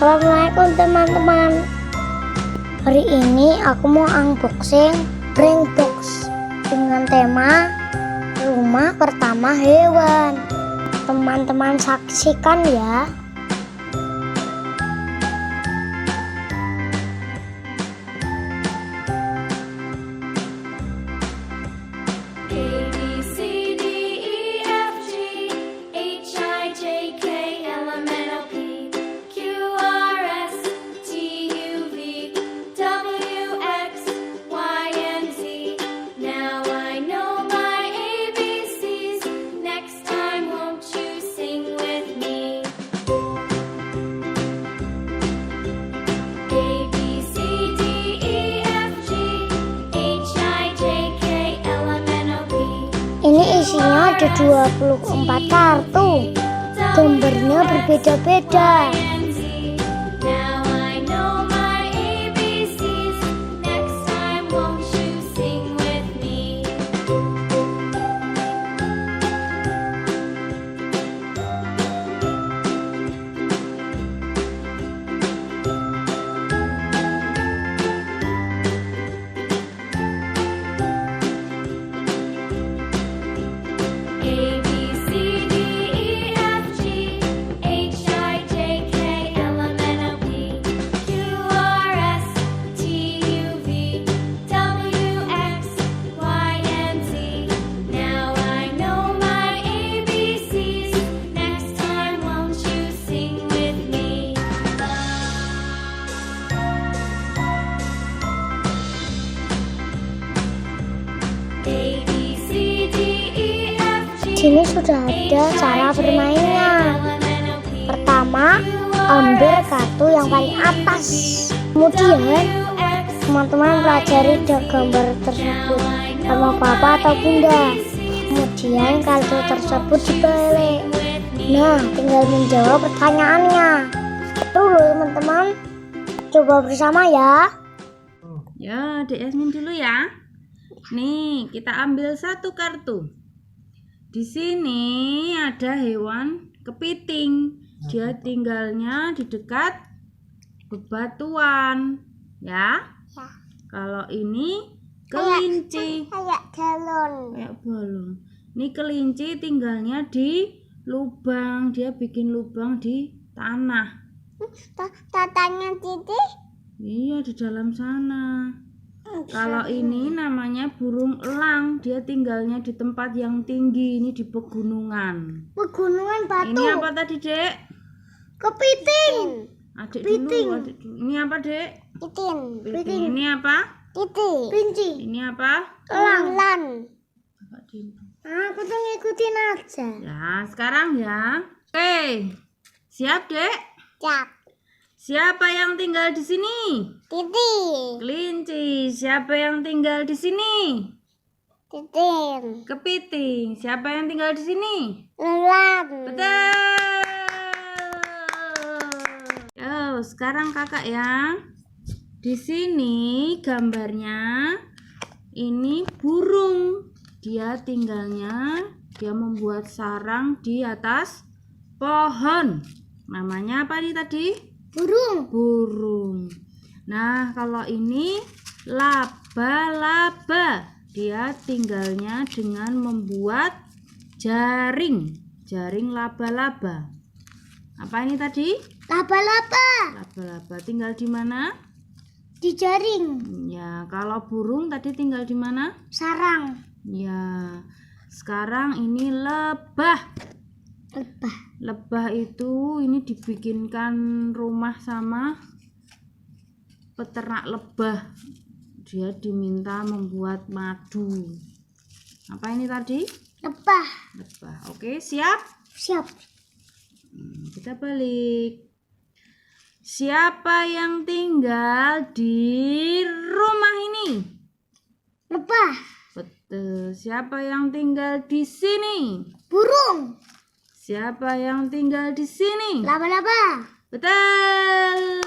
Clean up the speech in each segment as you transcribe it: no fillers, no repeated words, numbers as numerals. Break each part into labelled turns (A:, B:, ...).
A: Assalamualaikum teman-teman. Hari ini aku mau unboxing prank box dengan tema rumah pertama hewan. Teman-teman saksikan ya. Ini isinya ada 24 kartu. Gambarnya berbeda-beda. Sini sudah ada cara bermainnya. Pertama, ambil kartu yang paling atas. Kemudian, teman-teman pelajari gambar tersebut sama bapak atau bunda. Kemudian kartu tersebut dibalik. Nah, tinggal menjawab pertanyaannya. Dulu teman-teman, coba bersama ya.
B: Ya, Dek Yasmin dulu ya. Nih, kita ambil satu kartu. Di sini ada hewan kepiting. Dia tinggalnya di dekat bebatuan, ya. Kalau ini kelinci.
A: Kayak galon.
B: Kayak balon. Ini kelinci tinggalnya di lubang. Dia bikin lubang di tanah.
A: Tatanya titik?
B: Iya, di dalam sana. Kalau ini namanya burung elang, dia tinggalnya di tempat yang tinggi, ini di pegunungan.
A: Pegunungan batu.
B: Ini apa tadi, Dek?
A: Kepiting.
B: Adik
A: Piting.
B: dulu, adik dulu. Ini apa, Dek?
A: Piting.
B: Ini apa?
A: Titik. Pinci.
B: Ini apa?
A: Elang.
B: Kakak Dinda.
A: Aku tuh ngikutin aja.
B: Ya, sekarang ya. Oke. Siap, Dek?
A: Siap.
B: Siapa yang tinggal di sini?
A: Titik.
B: Kelinci. Siapa yang tinggal di sini?
A: Titik.
B: Kepiting. Siapa yang tinggal di sini?
A: Elang.
B: Betul. Yo, sekarang kakak ya. Di sini gambarnya ini burung. Dia tinggalnya, dia membuat sarang di atas pohon. Namanya apa nih tadi? Burung. Nah, kalau ini laba-laba. Dia tinggalnya dengan membuat jaring laba-laba. Apa ini tadi?
A: Laba-laba.
B: Laba-laba tinggal di mana?
A: Di jaring.
B: Ya, kalau burung tadi tinggal di mana?
A: Sarang.
B: Ya. Sekarang ini lebah. Lebah itu ini dibikinkan rumah sama peternak lebah. Dia diminta membuat madu. Apa ini tadi?
A: Lebah.
B: Oke, siap?
A: Siap.
B: Kita balik. Siapa yang tinggal di rumah ini?
A: Lebah.
B: Betul. Siapa yang tinggal di sini?
A: Burung.
B: Siapa yang tinggal di sini?
A: Laba-laba.
B: Betul.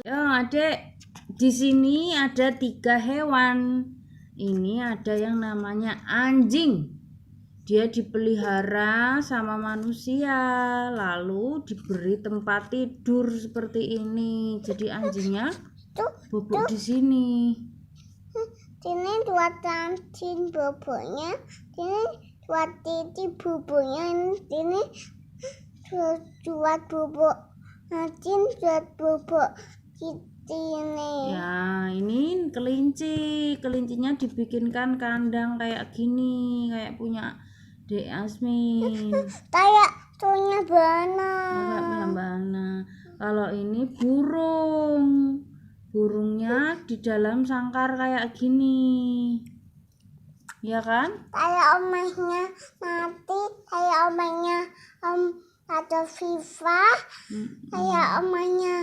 B: Adik, di sini ada 3 hewan. Ini ada yang namanya anjing. Dia dipelihara sama manusia, lalu diberi tempat tidur seperti ini. Jadi anjingnya bobok di sini.
A: Sini buat anjing boboknya, sini buat titi bubuknya, sini buat bubuk anjing, buat bubuk titi ini.
B: Ya, ini kelinci. Kelincinya dibikinkan kandang kayak gini, kayak punya Dek Asmin.
A: Kayak punya Bana.
B: Kayak punya Mbak Ana. Kalau ini burung. Burungnya di dalam sangkar kayak gini. Ya kan?
A: Kayak omahnya mati, kayak omahnya ada Viva, kayak omahnya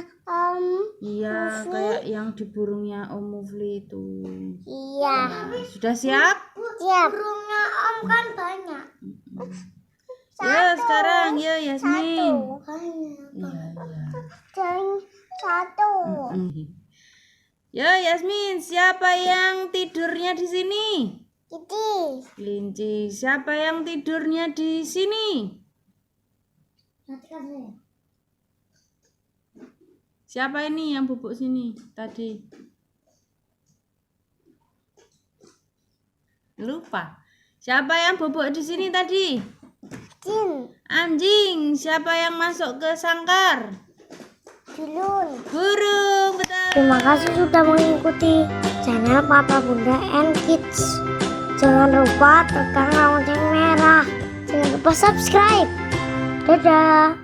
B: Iya, kayak yang di burungnya Om Mufli itu.
A: iya.
B: Nah, sudah siap?
A: Siap. Burungnya Om kan banyak.
B: Ya, sekarang ya Yasmin.
A: Iya.
B: Iya,
A: Satu.
B: iya. Ya Yasmin, siapa yang tidurnya di sini?
A: Jadi.
B: Kelinci. Siapa yang tidurnya di sini? Siapa ini yang bubuk sini tadi? Lupa. Siapa yang bubuk di sini tadi?
A: Jin.
B: Anjing. Siapa yang masuk ke sangkar?
A: Julun.
B: Burung, betul.
A: Terima kasih sudah mengikuti channel Papa Bunda and Kids. Jangan lupa tekan lonceng merah. Jangan lupa subscribe. Dadah.